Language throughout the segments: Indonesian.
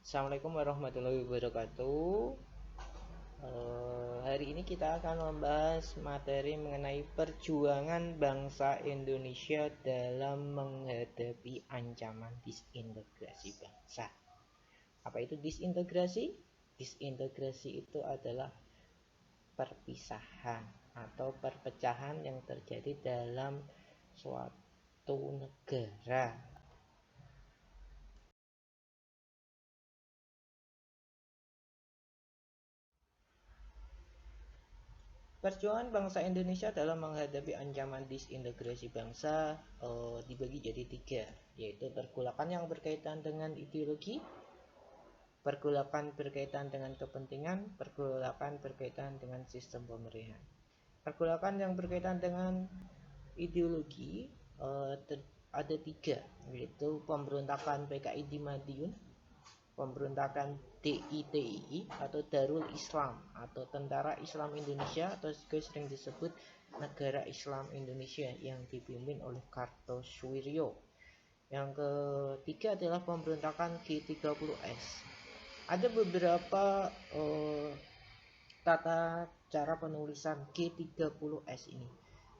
Assalamualaikum warahmatullahi wabarakatuh. Hari ini kita akan membahas materi mengenai perjuangan bangsa Indonesia dalam menghadapi ancaman disintegrasi bangsa. Apa itu disintegrasi? Disintegrasi itu adalah perpisahan atau perpecahan yang terjadi dalam suatu negara. Perjuangan bangsa Indonesia dalam menghadapi ancaman disintegrasi bangsa dibagi jadi 3, yaitu pergolakan yang berkaitan dengan ideologi, pergolakan berkaitan dengan kepentingan, pergolakan berkaitan dengan sistem pemerintahan. Pergolakan yang berkaitan dengan ideologi ada 3, yaitu pemberontakan PKI di Madiun, pemberontakan DITII atau Darul Islam atau Tentara Islam Indonesia atau juga sering disebut Negara Islam Indonesia yang dipimpin oleh Kartosuwiryo. Yang ketiga adalah pemberontakan G30S. Ada beberapa tata cara penulisan G30S ini.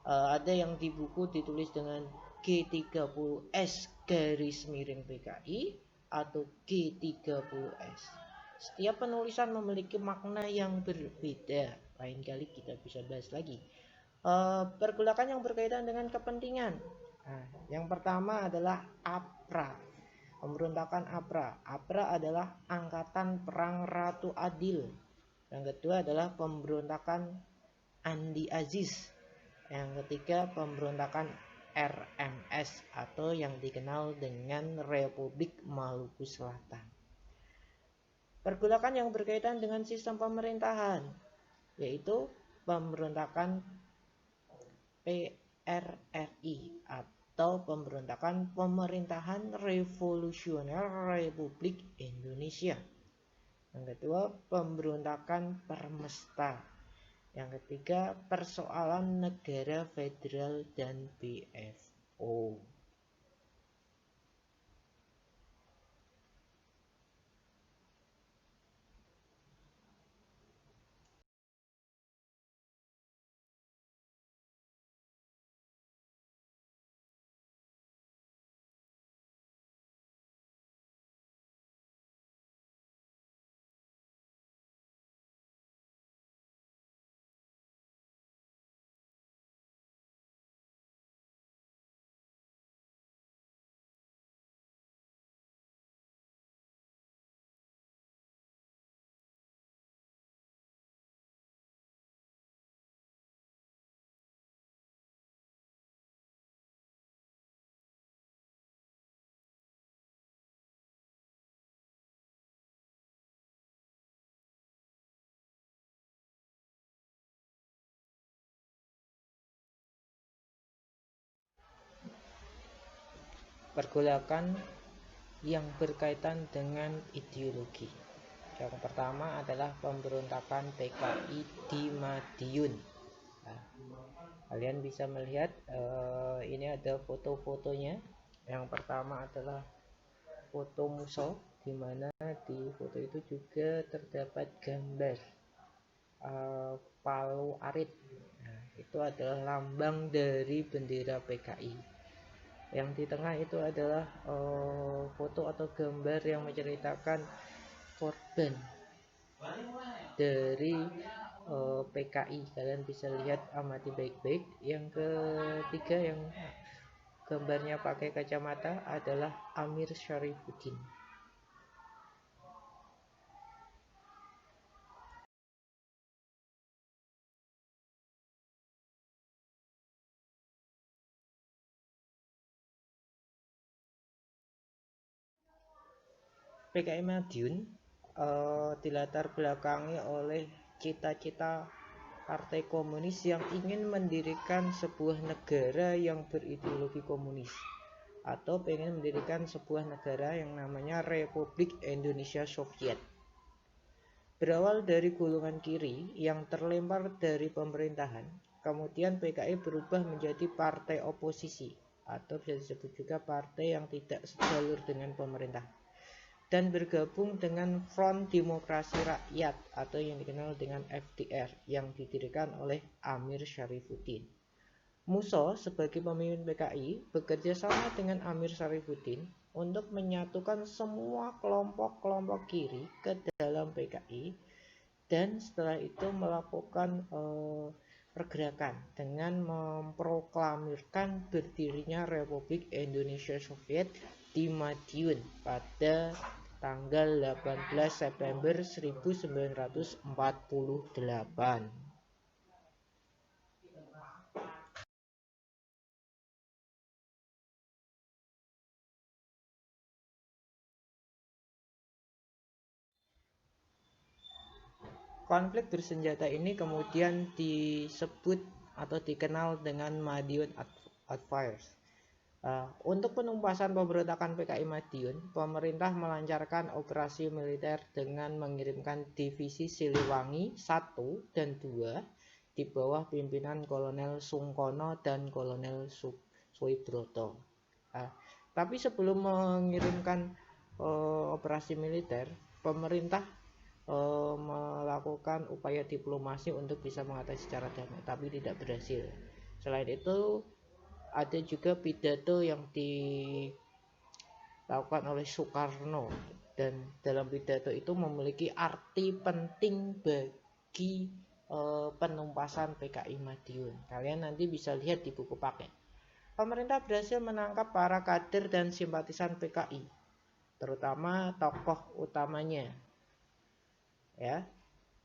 Ada yang di buku ditulis dengan G30S garis miring PKI atau G30S. Setiap penulisan memiliki makna yang berbeda. Lain kali kita bisa bahas lagi. Pergolakan yang berkaitan dengan kepentingan. Yang pertama adalah APRA. Pemberontakan APRA. APRA adalah Angkatan Perang Ratu Adil. Yang kedua adalah pemberontakan Andi Aziz. Yang ketiga pemberontakan RMS atau yang dikenal dengan Republik Maluku Selatan. Pergolakan yang berkaitan dengan sistem pemerintahan, yaitu pemberontakan PRRI atau pemberontakan Pemerintahan Revolusioner Republik Indonesia. Yang kedua pemberontakan Permesta. Yang ketiga persoalan negara federal dan BFO. Pergolakan yang berkaitan dengan ideologi. Yang pertama adalah pemberontakan PKI di Madiun. Kalian bisa melihat ini ada foto-fotonya. Yang pertama adalah foto Muso, di mana di foto itu juga terdapat gambar palu arit. Itu adalah lambang dari bendera PKI. Yang di tengah itu adalah foto atau gambar yang menceritakan korban dari PKI. Kalian bisa lihat, amati baik-baik. Yang ketiga yang gambarnya pakai kacamata adalah Amir Syarifuddin. PKI Madiun dilatar belakangi oleh cita-cita Partai Komunis yang ingin mendirikan sebuah negara yang berideologi komunis, atau pengen mendirikan sebuah negara yang namanya Republik Indonesia Soviet. Berawal dari golongan kiri yang terlempar dari pemerintahan, kemudian PKI berubah menjadi partai oposisi, atau bisa disebut juga partai yang tidak sejalur dengan pemerintah. dan bergabung dengan Front Demokrasi Rakyat atau yang dikenal dengan FDR yang didirikan oleh Amir Syarifuddin. Musso sebagai pemimpin PKI bekerja sama dengan Amir Syarifuddin untuk menyatukan semua kelompok-kelompok kiri ke dalam PKI dan setelah itu melakukan pergerakan dengan memproklamirkan berdirinya Republik Indonesia Soviet di Madiun pada tanggal 18 September 1948. Konflik bersenjata ini kemudian disebut atau dikenal dengan Madiun Advance. Untuk penumpasan pemberontakan PKI Madiun, pemerintah melancarkan operasi militer dengan mengirimkan divisi Siliwangi 1 dan 2 di bawah pimpinan Kolonel Sungkono dan Kolonel Suibroto. Tapi sebelum mengirimkan operasi militer, pemerintah melakukan upaya diplomasi untuk bisa mengatasi secara damai, tapi tidak berhasil. Selain itu, ada juga pidato yang dilakukan oleh Soekarno, dan dalam pidato itu memiliki arti penting bagi penumpasan PKI Madiun. Kalian nanti bisa lihat di buku paket. Pemerintah berhasil menangkap para kader dan simpatisan PKI, terutama tokoh utamanya,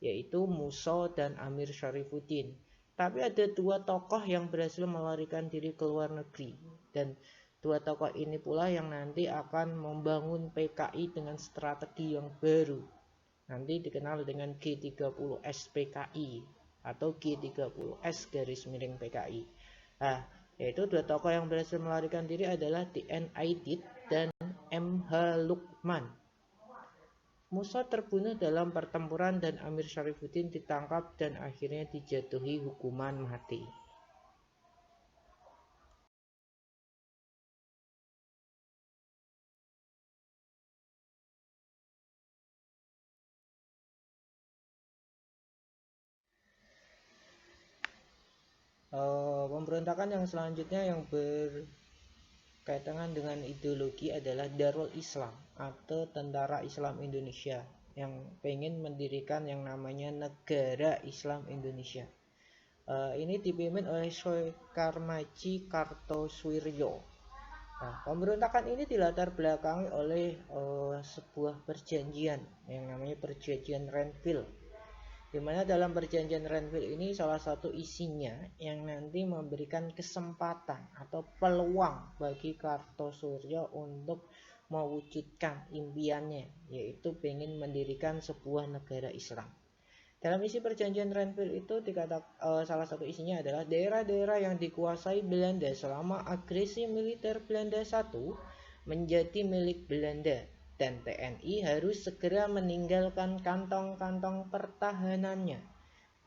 yaitu Musso dan Amir Syarifuddin. Tapi ada dua tokoh yang berhasil melarikan diri ke luar negeri, dan dua tokoh ini pula yang nanti akan membangun PKI dengan strategi yang baru, nanti dikenal dengan G30S PKI atau G30S _PKI. Yaitu dua tokoh yang berhasil melarikan diri adalah D.N. Aidit dan M.H. Lukman. Musso terbunuh dalam pertempuran dan Amir Syarifuddin ditangkap dan akhirnya dijatuhi hukuman mati. Pemberontakan yang selanjutnya yang berkaitan dengan ideologi adalah Darul Islam atau Tentara Islam Indonesia yang pengen mendirikan yang namanya Negara Islam Indonesia. Ini dipimpin oleh Soekarmaji Kartosoewirjo. Pemberontakan ini dilatar belakangi oleh sebuah perjanjian yang namanya Perjanjian Renville, di mana dalam perjanjian Renville ini salah satu isinya yang nanti memberikan kesempatan atau peluang bagi Kartosoewirjo untuk mewujudkan impiannya, yaitu pengen mendirikan sebuah negara Islam. Dalam isi perjanjian Renville itu salah satu isinya adalah daerah-daerah yang dikuasai Belanda selama agresi militer Belanda I menjadi milik Belanda, dan TNI harus segera meninggalkan kantong-kantong pertahanannya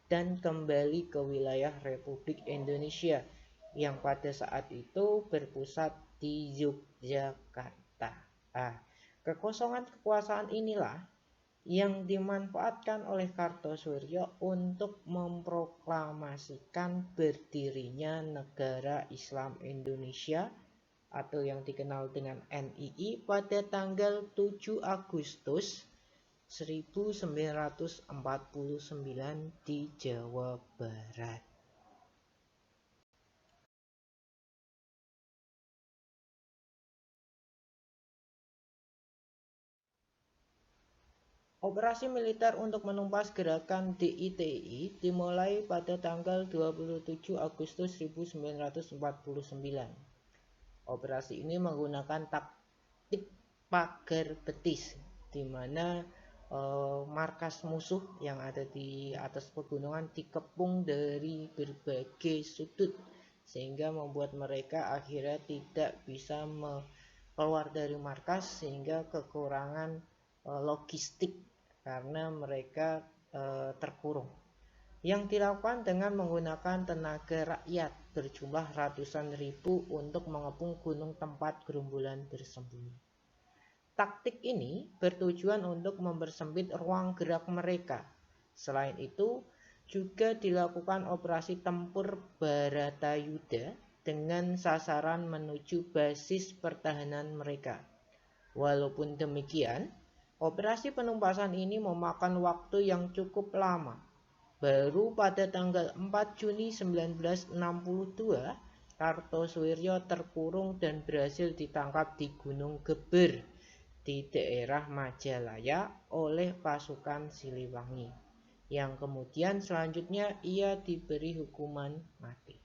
dan kembali ke wilayah Republik Indonesia yang pada saat itu berpusat di Yogyakarta. Kekosongan kekuasaan inilah yang dimanfaatkan oleh Kartosoewirjo untuk memproklamasikan berdirinya Negara Islam Indonesia atau yang dikenal dengan NII pada tanggal 7 Agustus 1949 di Jawa Barat. Operasi militer untuk menumpas gerakan DITI dimulai pada tanggal 27 Agustus 1949. Operasi ini menggunakan taktik pagar betis, di mana markas musuh yang ada di atas pegunungan dikepung dari berbagai sudut, sehingga membuat mereka akhirnya tidak bisa keluar dari markas, sehingga kekurangan logistik karena mereka terkurung. Yang dilakukan dengan menggunakan tenaga rakyat berjumlah ratusan ribu untuk mengepung gunung tempat gerombolan bersembunyi. Taktik ini bertujuan untuk mempersempit ruang gerak mereka. Selain itu, juga dilakukan operasi tempur Baratayuda dengan sasaran menuju basis pertahanan mereka. Walaupun demikian, operasi penumpasan ini memakan waktu yang cukup lama. Baru pada tanggal 4 Juni 1962, Kartosoewirjo terkurung dan berhasil ditangkap di Gunung Geber di daerah Majalaya oleh pasukan Siliwangi, yang kemudian selanjutnya ia diberi hukuman mati.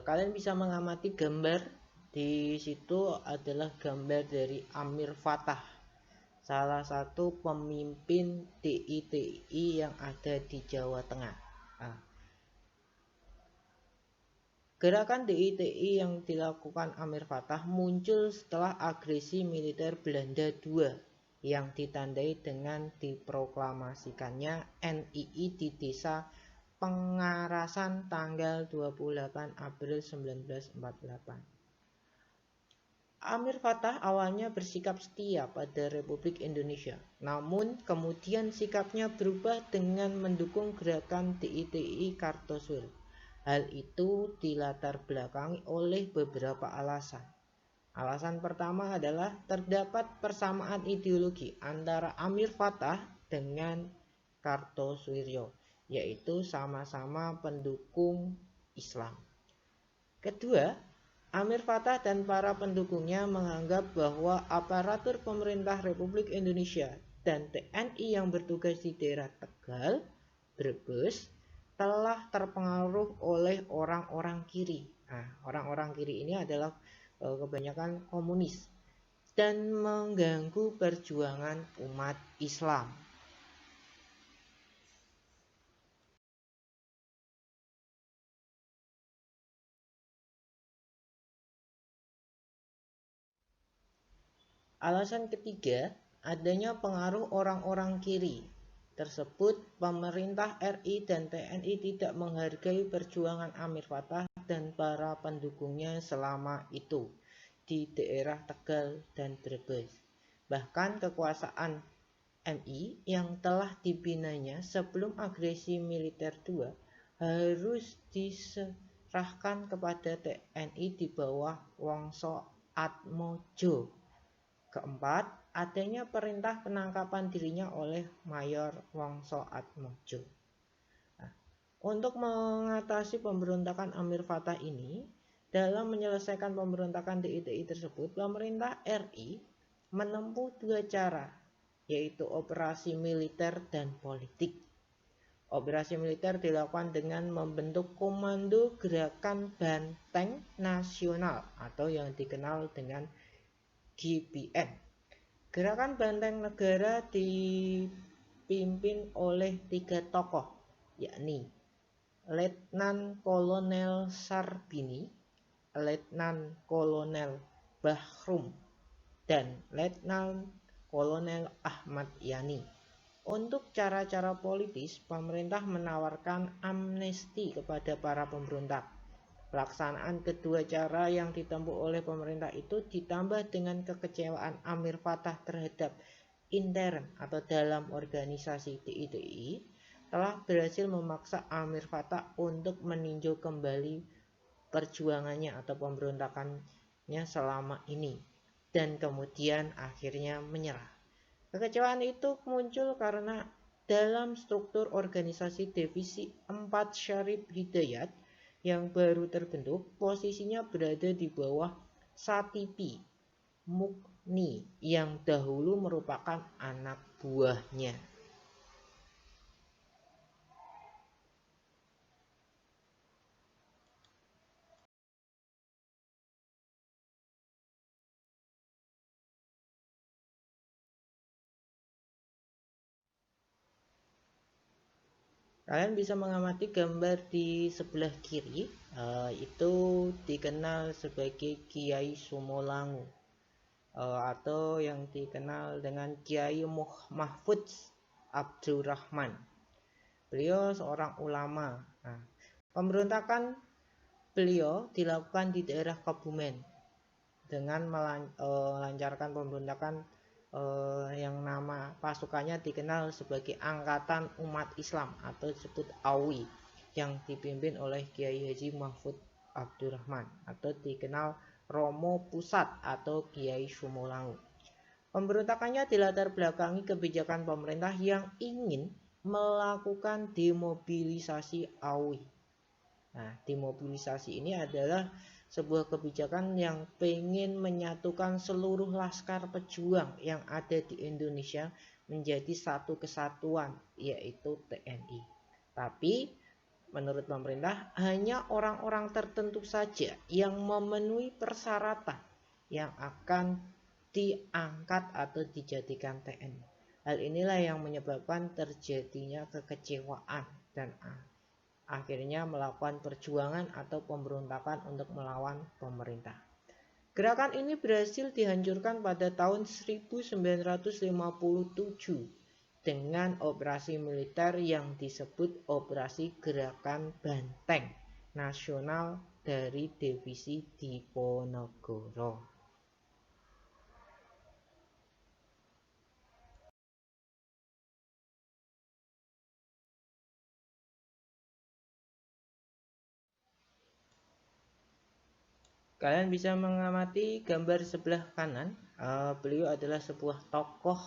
Kalian bisa mengamati gambar di situ adalah gambar dari Amir Fattah, salah satu pemimpin DITI yang ada di Jawa Tengah. Gerakan DITI yang dilakukan Amir Fattah muncul setelah agresi militer Belanda II yang ditandai dengan diproklamasikannya NII di desa Pengarasan tanggal 28 April 1948. Amir Fattah awalnya bersikap setia pada Republik Indonesia, namun kemudian sikapnya berubah dengan mendukung gerakan DITI Kartosoewirjo. Hal itu dilatar belakangi oleh beberapa alasan. Alasan pertama adalah terdapat persamaan ideologi antara Amir Fattah dengan Kartosoewirjo, yaitu sama-sama pendukung Islam. Kedua, Amir Fattah dan para pendukungnya menganggap bahwa aparatur pemerintah Republik Indonesia dan TNI yang bertugas di daerah Tegal, Brebes, telah terpengaruh oleh orang-orang kiri. Orang-orang kiri ini adalah kebanyakan komunis dan mengganggu perjuangan umat Islam. Alasan ketiga, adanya pengaruh orang-orang kiri tersebut. Pemerintah RI dan TNI tidak menghargai perjuangan Amir Fattah dan para pendukungnya selama itu di daerah Tegal dan Brebes. Bahkan kekuasaan MI yang telah dibinanya sebelum agresi militer II harus diserahkan kepada TNI di bawah Wongso Atmojo. Keempat, adanya perintah penangkapan dirinya oleh Mayor Wongso Atmojo. Untuk mengatasi pemberontakan Amir Fattah ini, dalam menyelesaikan pemberontakan DITI tersebut, pemerintah RI menempuh dua cara, yaitu operasi militer dan politik. Operasi militer dilakukan dengan membentuk Komando Gerakan Banteng Nasional atau yang dikenal dengan GBN. Gerakan Banteng Negara dipimpin oleh tiga tokoh, yakni Letnan Kolonel Sarbini, Letnan Kolonel Bahrum, dan Letnan Kolonel Ahmad Yani. Untuk cara-cara politis, pemerintah menawarkan amnesti kepada para pemberontak. Pelaksanaan kedua cara yang ditempuh oleh pemerintah itu ditambah dengan kekecewaan Amir Fattah terhadap intern atau dalam organisasi DITI telah berhasil memaksa Amir Fattah untuk meninjau kembali perjuangannya atau pemberontakannya selama ini dan kemudian akhirnya menyerah. Kekecewaan itu muncul karena dalam struktur organisasi divisi 4 Syarif Hidayat yang baru terbentuk, posisinya berada di bawah Satipi Mukni yang dahulu merupakan anak buahnya. Kalian bisa mengamati gambar di sebelah kiri, itu dikenal sebagai Kiai Sumolangu, atau yang dikenal dengan Kiai Mahfudz Abdurrahman. Beliau seorang ulama. Nah, pemberontakan beliau dilakukan di daerah Kebumen dengan melancarkan pemberontakan yang nama pasukannya dikenal sebagai Angkatan Umat Islam atau disebut AUI, yang dipimpin oleh Kiai Haji Mahfud Abdurrahman atau dikenal Romo Pusat atau Kiai Sumulangu. Pemberontakannya dilatar belakangi kebijakan pemerintah yang ingin melakukan demobilisasi AUI. Nah, demobilisasi ini adalah sebuah kebijakan yang pengen menyatukan seluruh laskar pejuang yang ada di Indonesia menjadi satu kesatuan, yaitu TNI. Tapi menurut pemerintah hanya orang-orang tertentu saja yang memenuhi persyaratan yang akan diangkat atau dijadikan TNI. Hal inilah yang menyebabkan terjadinya kekecewaan dan akhirnya melakukan perjuangan atau pemberontakan untuk melawan pemerintah. Gerakan ini berhasil dihancurkan pada tahun 1957 dengan operasi militer yang disebut Operasi Gerakan Banteng Nasional dari Divisi Diponegoro. Kalian bisa mengamati gambar sebelah kanan. Beliau adalah sebuah tokoh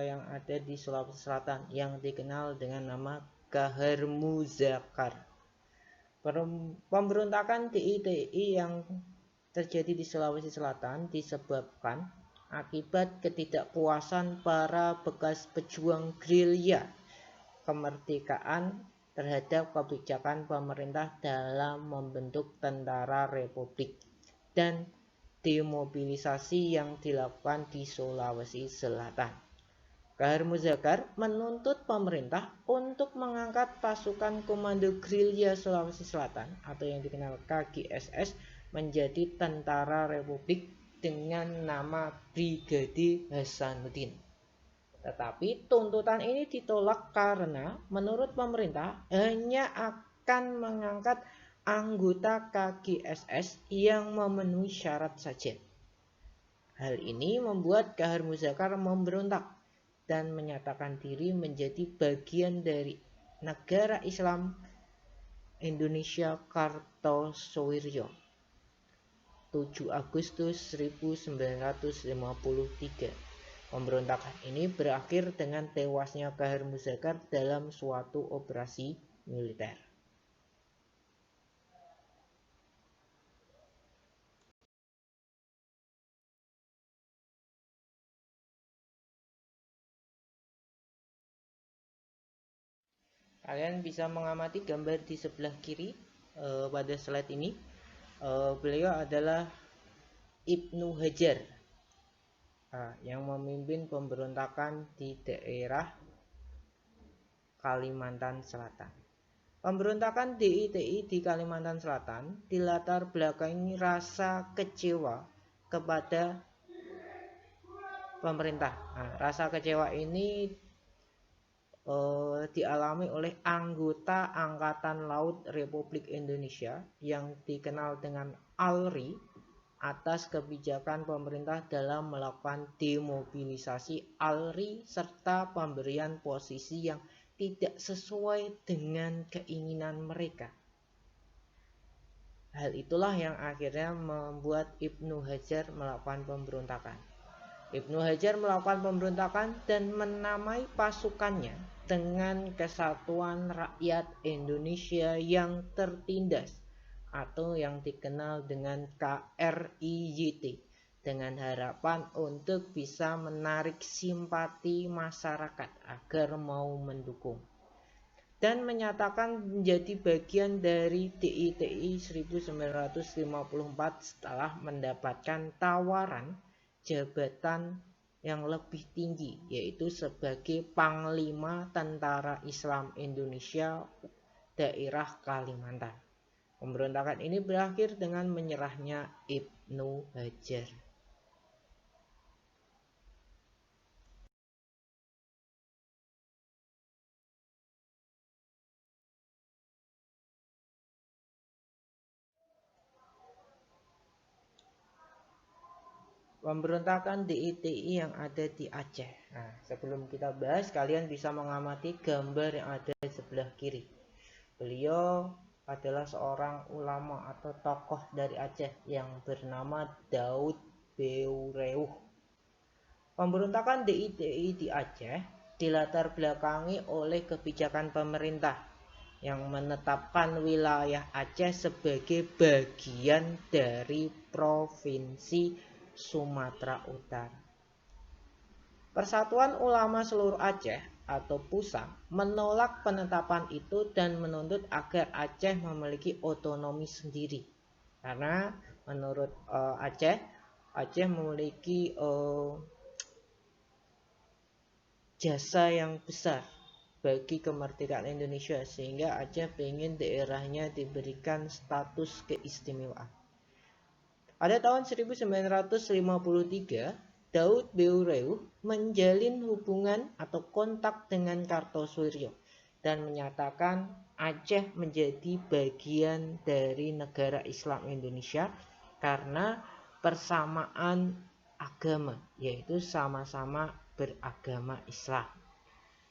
yang ada di Sulawesi Selatan yang dikenal dengan nama Kahar Muzakar. Pemberontakan DI yang terjadi di Sulawesi Selatan disebabkan akibat ketidakpuasan para bekas pejuang gerilya kemerdekaan terhadap kebijakan pemerintah dalam membentuk Tentara Republik dan demobilisasi yang dilakukan di Sulawesi Selatan. Kahar Muzakar menuntut pemerintah untuk mengangkat pasukan Komando Gerilya Sulawesi Selatan atau yang dikenal KGSS menjadi Tentara Republik dengan nama Brigade Hasanuddin. Tetapi tuntutan ini ditolak karena menurut pemerintah hanya akan mengangkat anggota KGSS yang memenuhi syarat saja. Hal ini membuat Kahar Muzakar memberontak dan menyatakan diri menjadi bagian dari Negara Islam Indonesia Kartosoewirjo 7 Agustus 1953. Pemberontakan ini berakhir dengan tewasnya Kahar Muzakar dalam suatu operasi militer. Kalian bisa mengamati gambar di sebelah kiri pada slide ini. Beliau adalah Ibnu Hajar yang memimpin pemberontakan di daerah Kalimantan Selatan. Pemberontakan DITI di Kalimantan Selatan dilatar belakangi rasa kecewa kepada pemerintah. Rasa kecewa ini dialami oleh anggota Angkatan Laut Republik Indonesia yang dikenal dengan ALRI atas kebijakan pemerintah dalam melakukan demobilisasi ALRI serta pemberian posisi yang tidak sesuai dengan keinginan mereka. Hal itulah yang akhirnya membuat Ibnu Hajar melakukan pemberontakan. Ibnu Hajar melakukan pemberontakan dan menamai pasukannya dengan Kesatuan Rakyat Indonesia yang Tertindas atau yang dikenal dengan KRIYT dengan harapan untuk bisa menarik simpati masyarakat agar mau mendukung dan menyatakan menjadi bagian dari DITI 1954 setelah mendapatkan tawaran jabatan yang lebih tinggi yaitu sebagai Panglima Tentara Islam Indonesia daerah Kalimantan. Pemberontakan ini berakhir dengan menyerahnya Ibnu Hajar. pemberontakan DITI yang ada di Aceh. Nah, sebelum kita bahas, kalian bisa mengamati gambar yang ada di sebelah kiri. Beliau adalah seorang ulama atau tokoh dari Aceh yang bernama Daud Beureuh. Pemberontakan DITI di Aceh dilatar belakangi oleh kebijakan pemerintah yang menetapkan wilayah Aceh sebagai bagian dari Provinsi Sumatera Utara. Persatuan Ulama Seluruh Aceh atau PUSA menolak penetapan itu dan menuntut agar Aceh memiliki otonomi sendiri. Karena menurut Aceh memiliki jasa yang besar bagi kemerdekaan Indonesia, sehingga Aceh ingin daerahnya diberikan status keistimewaan. Pada tahun 1953, Daud Beureuh menjalin hubungan atau kontak dengan Kartosuryo dan menyatakan Aceh menjadi bagian dari negara Islam Indonesia karena persamaan agama, yaitu sama-sama beragama Islam.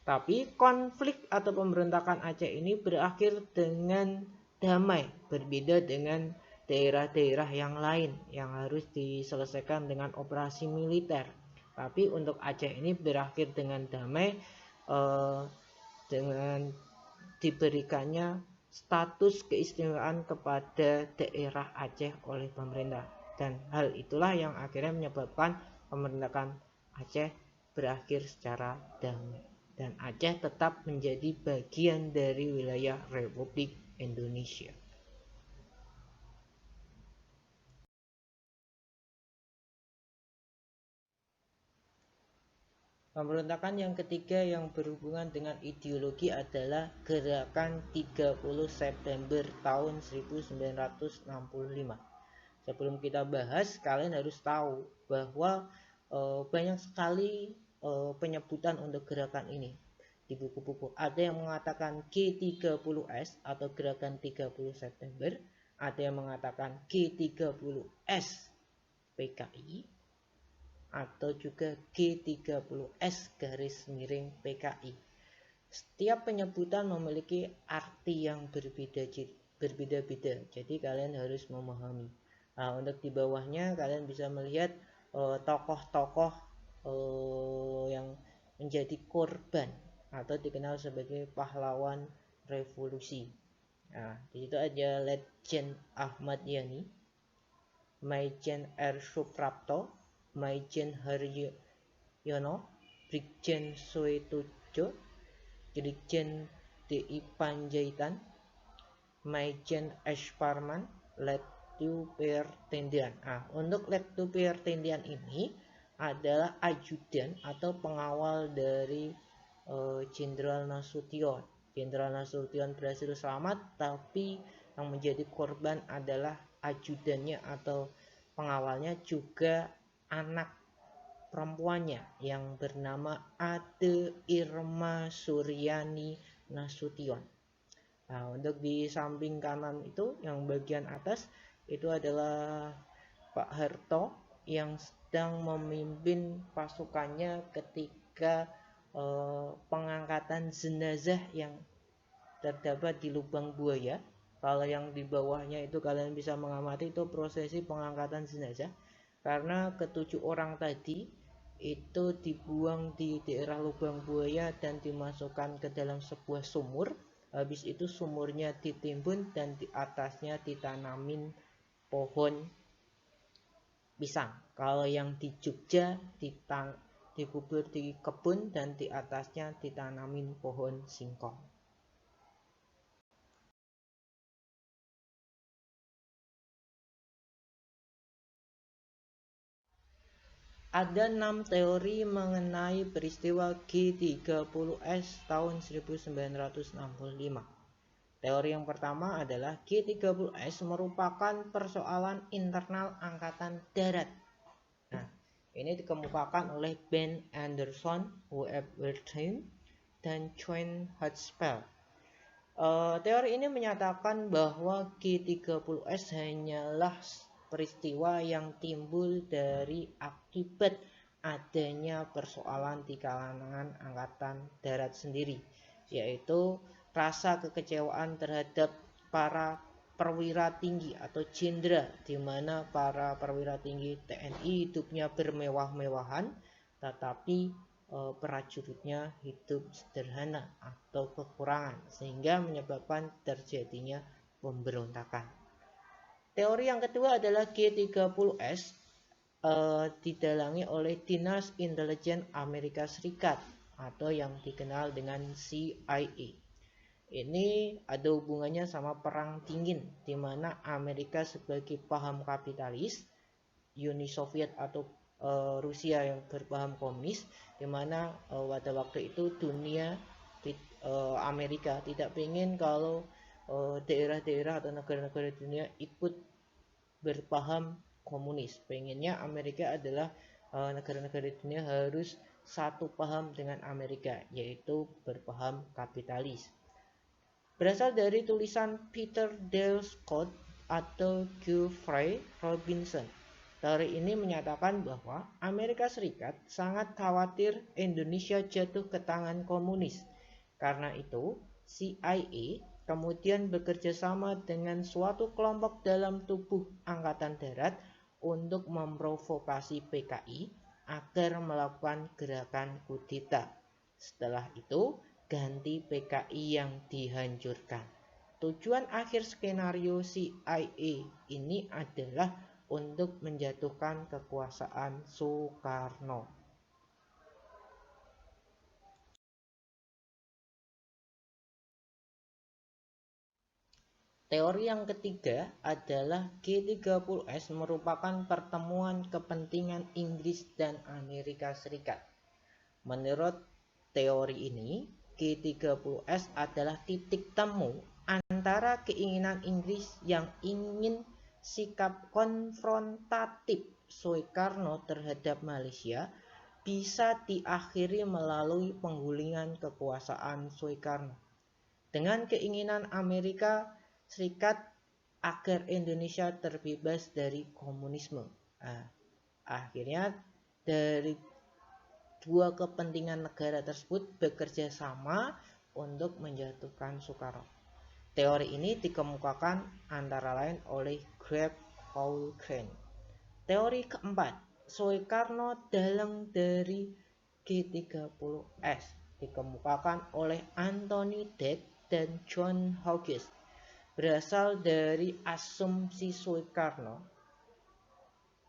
Tapi konflik atau pemberontakan Aceh ini berakhir dengan damai, berbeda dengan daerah-daerah yang lain yang harus diselesaikan dengan operasi militer. Tapi untuk Aceh ini berakhir dengan damai dengan diberikannya status keistimewaan kepada daerah Aceh oleh pemerintah. Dan hal itulah yang akhirnya menyebabkan pemberontakan Aceh berakhir secara damai. Dan Aceh tetap menjadi bagian dari wilayah Republik Indonesia. Pemberontakan yang ketiga yang berhubungan dengan ideologi adalah Gerakan 30 September tahun 1965. Sebelum kita bahas, kalian harus tahu bahwa banyak sekali penyebutan untuk gerakan ini. Di buku-buku ada yang mengatakan G30S atau Gerakan 30 September, ada yang mengatakan G30S PKI, atau juga G30S garis miring PKI. Setiap penyebutan memiliki arti yang berbeda-beda, jadi kalian harus memahami. Nah, untuk di bawahnya kalian bisa melihat tokoh-tokoh yang menjadi korban atau dikenal sebagai pahlawan revolusi. Nah, di situ ada Letjen Ahmad Yani, Maijen R. Suprapto, Maijen Haryono, Brigjen Soetojo, Dirjen DI Panjaitan, Maijen S. Parman, Lettu PR Tendian. Nah, untuk Lettu PR Tendian ini adalah ajudan atau pengawal dari Jenderal Nasution. Jenderal Nasution berhasil selamat, tapi yang menjadi korban adalah ajudannya atau pengawalnya, juga anak perempuannya yang bernama Ade Irma Suryani Nasution. Nah, untuk di samping kanan itu yang bagian atas itu adalah Pak Harto yang sedang memimpin pasukannya ketika pengangkatan jenazah yang terdapat di lubang buaya. Kalau yang di bawahnya itu kalian bisa mengamati itu prosesi pengangkatan jenazah, karena ketujuh orang tadi itu dibuang di daerah lubang buaya dan dimasukkan ke dalam sebuah sumur. Habis itu sumurnya ditimbun dan di atasnya ditanamin pohon pisang. Kalau yang di Jogja dikubur di kebun dan di atasnya ditanamin pohon singkong. Ada 6 teori mengenai peristiwa G30S tahun 1965. Teori yang pertama adalah G30S merupakan persoalan internal Angkatan Darat. Nah, ini dikemukakan oleh Ben Anderson, W.F. Wertheim, dan John Hotspell. Teori ini menyatakan bahwa G30S hanyalah peristiwa yang timbul dari akibat adanya persoalan di kalangan Angkatan Darat sendiri, yaitu rasa kekecewaan terhadap para perwira tinggi atau jenderal, di mana para perwira tinggi TNI hidupnya bermewah-mewahan, tetapi prajuritnya hidup sederhana atau kekurangan, sehingga menyebabkan terjadinya pemberontakan. Teori yang kedua adalah G30S, didalangi oleh Dinas Intelijen Amerika Serikat atau yang dikenal dengan CIA. Ini ada hubungannya sama perang dingin, di mana Amerika sebagai paham kapitalis, Uni Soviet atau Rusia yang berpaham komunis, di mana pada waktu itu dunia Amerika tidak ingin kalau daerah-daerah atau negara-negara dunia ikut berpaham komunis. Pengennya Amerika adalah negara-negara dunia harus satu paham dengan Amerika, yaitu berpaham kapitalis. Berasal dari tulisan Peter Dale Scott atau Geoffrey Robinson. Teori ini menyatakan bahwa Amerika Serikat sangat khawatir Indonesia jatuh ke tangan komunis. Karena itu, CIA kemudian bekerja sama dengan suatu kelompok dalam tubuh Angkatan Darat untuk memprovokasi PKI agar melakukan gerakan kudeta. Setelah itu, ganti PKI yang dihancurkan. Tujuan akhir skenario CIA ini adalah untuk menjatuhkan kekuasaan Soekarno. Teori yang ketiga adalah G30S merupakan pertemuan kepentingan Inggris dan Amerika Serikat. Menurut teori ini, G30S adalah titik temu antara keinginan Inggris yang ingin sikap konfrontatif Soekarno terhadap Malaysia bisa diakhiri melalui penggulingan kekuasaan Soekarno, dengan keinginan Amerika Serikat agar Indonesia terbebas dari komunisme. Akhirnya dari dua kepentingan negara tersebut bekerja sama untuk menjatuhkan Soekarno. Teori ini dikemukakan antara lain oleh Greg Howlgreen. Teori keempat, Soekarno dalang dari G30S, dikemukakan oleh Anthony Dec dan John Hughes. Berasal dari asumsi Soekarno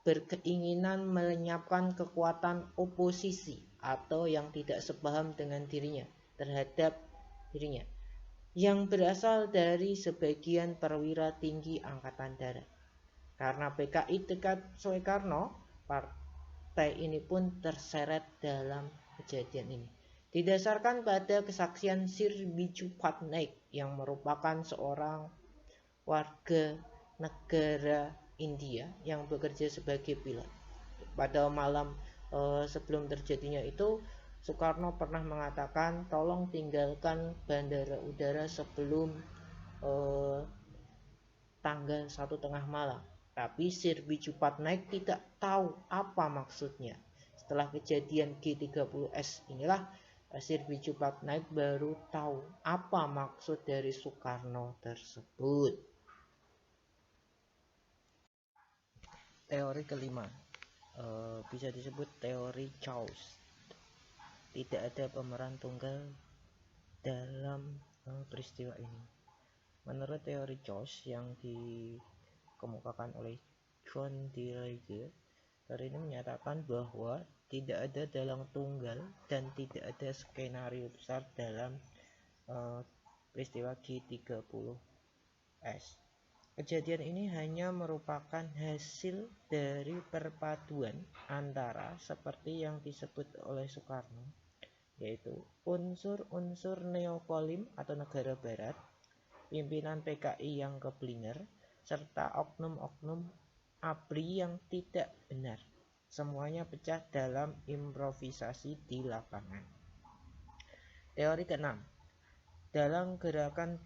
berkeinginan melenyapkan kekuatan oposisi atau yang tidak sepaham dengan dirinya terhadap dirinya, yang berasal dari sebagian perwira tinggi Angkatan Darat. Karena PKI dekat Soekarno, partai ini pun terseret dalam kejadian ini. Didasarkan pada kesaksian Sir Biju Patnaik yang merupakan seorang warga negara India yang bekerja sebagai pilot. Pada malam sebelum terjadinya itu, Soekarno pernah mengatakan tolong tinggalkan bandara udara sebelum tanggal 1 tengah malam. Tapi Sir Biju Patnaik tidak tahu apa maksudnya. Setelah kejadian G30S inilah Sir Biju Patnaik baru tahu apa maksud dari Soekarno tersebut. Teori kelima bisa disebut teori Chaos. Tidak ada pemeran tunggal dalam peristiwa ini. Menurut teori Chaos yang dikemukakan oleh John D. Lage, teori ini menyatakan bahwa tidak ada dalang tunggal dan tidak ada skenario besar dalam peristiwa G30S. Kejadian ini hanya merupakan hasil dari perpaduan antara seperti yang disebut oleh Soekarno, yaitu unsur-unsur neokolim atau negara barat, pimpinan PKI yang keblinger, serta oknum-oknum ABRI yang tidak benar. Semuanya pecah dalam improvisasi di lapangan. Teori ke-6, dalam gerakan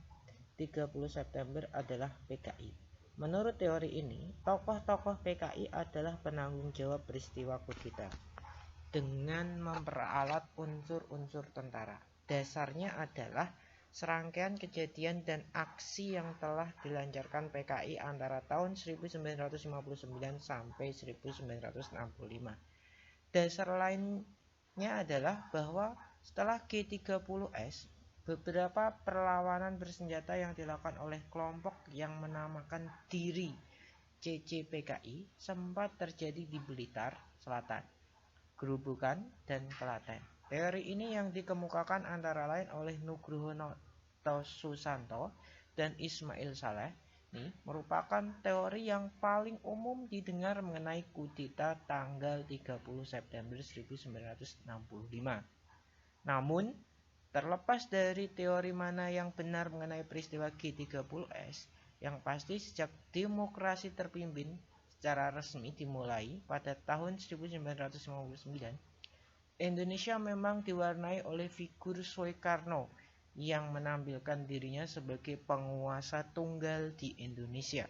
30 September adalah PKI. Menurut teori ini, tokoh-tokoh PKI adalah penanggung jawab peristiwa kudeta dengan memperalat unsur-unsur tentara. Dasarnya adalah serangkaian kejadian dan aksi yang telah dilancarkan PKI antara tahun 1959 sampai 1965. Dasar lainnya adalah bahwa setelah G30S, beberapa perlawanan bersenjata yang dilakukan oleh kelompok yang menamakan diri CCPKI sempat terjadi di Blitar Selatan, Gerobokan, dan Klaten. Teori ini yang dikemukakan antara lain oleh Nugroho Susanto dan Ismail Saleh ini merupakan teori yang paling umum didengar mengenai kudeta tanggal 30 September 1965. Namun, terlepas dari teori mana yang benar mengenai peristiwa G30S, yang pasti sejak demokrasi terpimpin secara resmi dimulai pada tahun 1959, Indonesia memang diwarnai oleh figur Soekarno yang menampilkan dirinya sebagai penguasa tunggal di Indonesia.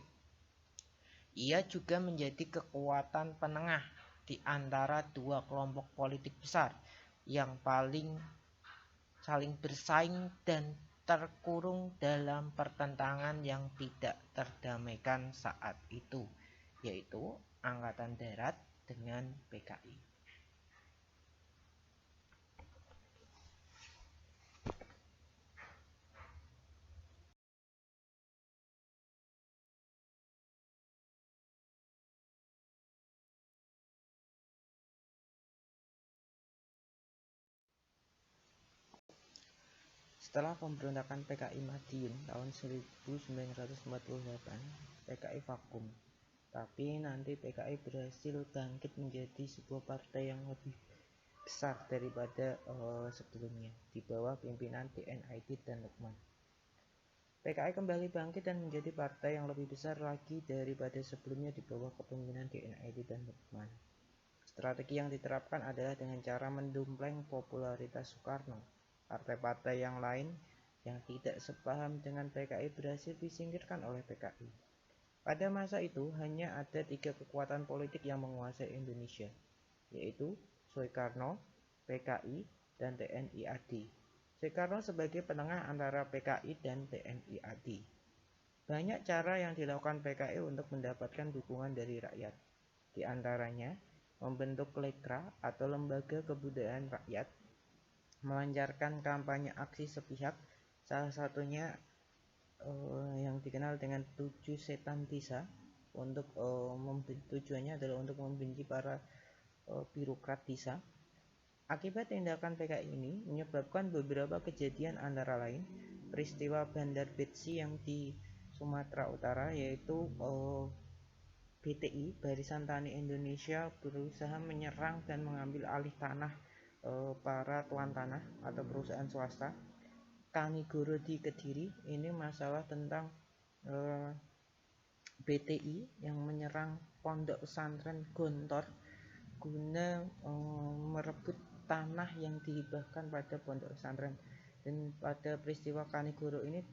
Ia juga menjadi kekuatan penengah di antara dua kelompok politik besar yang saling bersaing dan terkurung dalam pertentangan yang tidak terdamaikan saat itu, yaitu Angkatan Darat dengan PKI. Setelah pemberontakan PKI Madiun tahun 1948, PKI vakum. Tapi nanti PKI berhasil bangkit menjadi sebuah partai yang lebih besar daripada sebelumnya di bawah pimpinan TNID dan Lukman. PKI kembali bangkit dan menjadi partai yang lebih besar lagi daripada sebelumnya di bawah kepemimpinan TNID dan Lukman. Strategi yang diterapkan adalah dengan cara mendompleng popularitas Soekarno. Partai-partai yang lain yang tidak sepaham dengan PKI berhasil disingkirkan oleh PKI. Pada masa itu hanya ada 3 kekuatan politik yang menguasai Indonesia, yaitu Soekarno, PKI, dan TNI AD. Soekarno sebagai penengah antara PKI dan TNI AD. Banyak cara yang dilakukan PKI untuk mendapatkan dukungan dari rakyat. Di antaranya membentuk lekra atau lembaga kebudayaan rakyat, melancarkan kampanye aksi sepihak, salah satunya yang dikenal dengan 7 setan desa. Untuk tujuannya adalah untuk membenci para birokrat desa. Akibat tindakan PKI ini menyebabkan beberapa kejadian antara lain peristiwa Bandar Betsi yang di Sumatera Utara, yaitu BTI, Barisan Tani Indonesia, berusaha menyerang dan mengambil alih tanah para tuan tanah atau perusahaan swasta. Kanigoro di Kediri, ini masalah tentang BTI yang menyerang pondok pesantren Gontor guna merebut tanah yang dihibahkan pada pondok pesantren. Dan pada peristiwa Kanigoro ini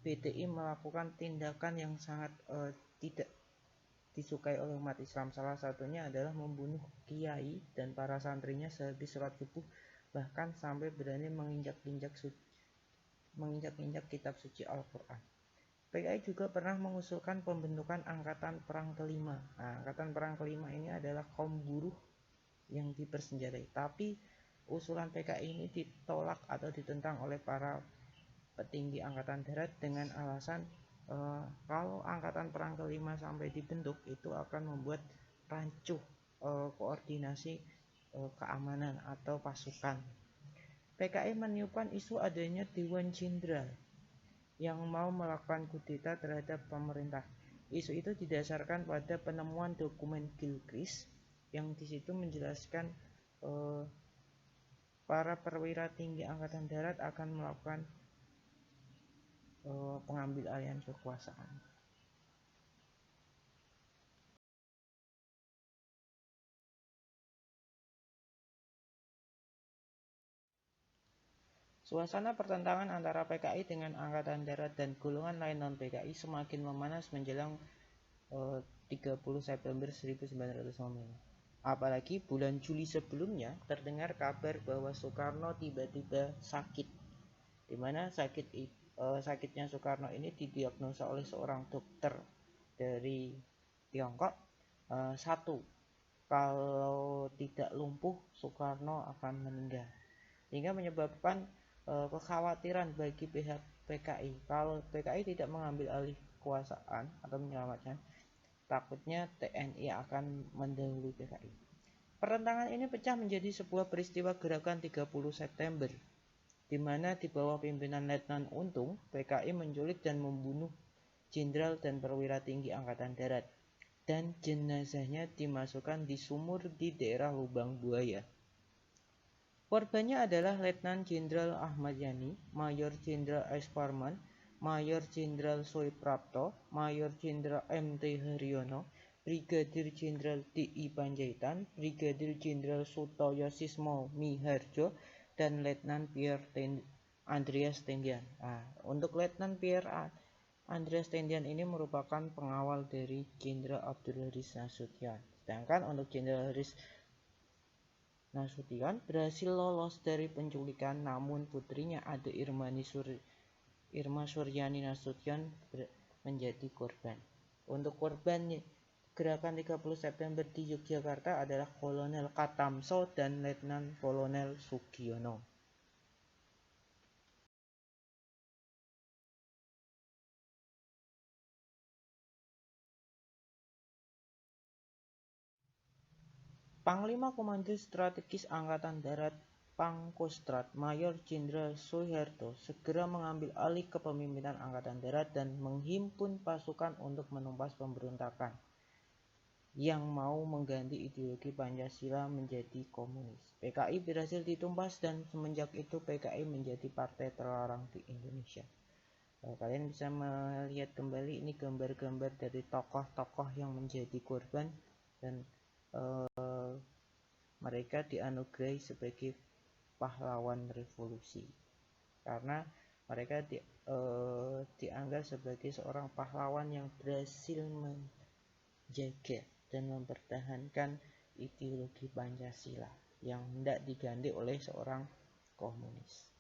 BTI melakukan tindakan yang sangat tidak disukai oleh umat Islam. Salah satunya adalah membunuh kiai dan para santrinya sehabis sholat subuh, bahkan sampai berani menginjak kitab suci Al-Quran. PKI juga pernah mengusulkan pembentukan Angkatan Perang Kelima. Nah, Angkatan Perang Kelima ini adalah kaum buruh yang dipersenjatai. Tapi usulan PKI ini ditolak atau ditentang oleh para petinggi Angkatan Darat dengan alasan kalau Angkatan Perang Kelima sampai dibentuk, itu akan membuat rancuh koordinasi keamanan atau pasukan. PKI meniupkan isu adanya Dewan Jenderal yang mau melakukan kudeta terhadap pemerintah. Isu itu didasarkan pada penemuan dokumen Gilchrist yang di situ menjelaskan para perwira tinggi Angkatan Darat akan melakukan pengambil alihan kekuasaan. Suasana pertentangan antara PKI dengan Angkatan Darat dan golongan lain non-PKI semakin memanas menjelang 30 September 1945. Apalagi bulan Juli sebelumnya terdengar kabar bahwa Soekarno tiba-tiba sakit, di mana sakitnya Soekarno ini didiagnosa oleh seorang dokter dari Tiongkok. Satu, kalau tidak lumpuh Soekarno akan meninggal, hingga menyebabkan kekhawatiran bagi pihak PKI. Kalau PKI tidak mengambil alih kekuasaan atau menyelamatkan, takutnya TNI akan mendahului PKI. Pertentangan ini pecah menjadi sebuah peristiwa gerakan 30 September, di mana di bawah pimpinan Letnan Untung, PKI menculik dan membunuh jenderal dan perwira tinggi Angkatan Darat, dan jenazahnya dimasukkan di sumur di daerah Lubang Buaya. Korbannya adalah Letnan Jenderal Ahmad Yani, Mayor Jenderal S. Parman, Mayor Jenderal Soeprapto, Mayor Jenderal M.T. Haryono, Brigadir Jenderal D.I. Panjaitan, Brigadir Jenderal Sutoyo Sismo Miharjo, dan Letnan Pierre Andreas Tendian. Untuk Letnan Pierre Andreas Tendian ini merupakan pengawal dari Jenderal Abdul Haris Nasution. Sedangkan untuk Jenderal Haris Nasution berhasil lolos dari penculikan, namun putrinya Ade Irma Suryani Nasution menjadi korban. Untuk korban gerakan 30 September di Yogyakarta adalah Kolonel Katamso dan Letnan Kolonel Sugiono. Panglima Komando Strategis Angkatan Darat Pangkostrat Mayor Jenderal Soeharto segera mengambil alih kepemimpinan Angkatan Darat dan menghimpun pasukan untuk menumpas pemberontakan yang mau mengganti ideologi Pancasila menjadi komunis. PKI berhasil ditumpas dan semenjak itu PKI menjadi partai terlarang di Indonesia. Kalian bisa melihat kembali ini gambar-gambar dari tokoh-tokoh yang menjadi korban dan mereka dianugerahi sebagai pahlawan revolusi karena mereka dianggap sebagai seorang pahlawan yang berhasil menjaga dan mempertahankan ideologi Pancasila yang hendak diganti oleh seorang komunis.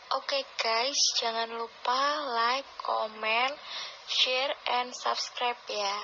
Oke guys, jangan lupa like, comment, share, and subscribe ya.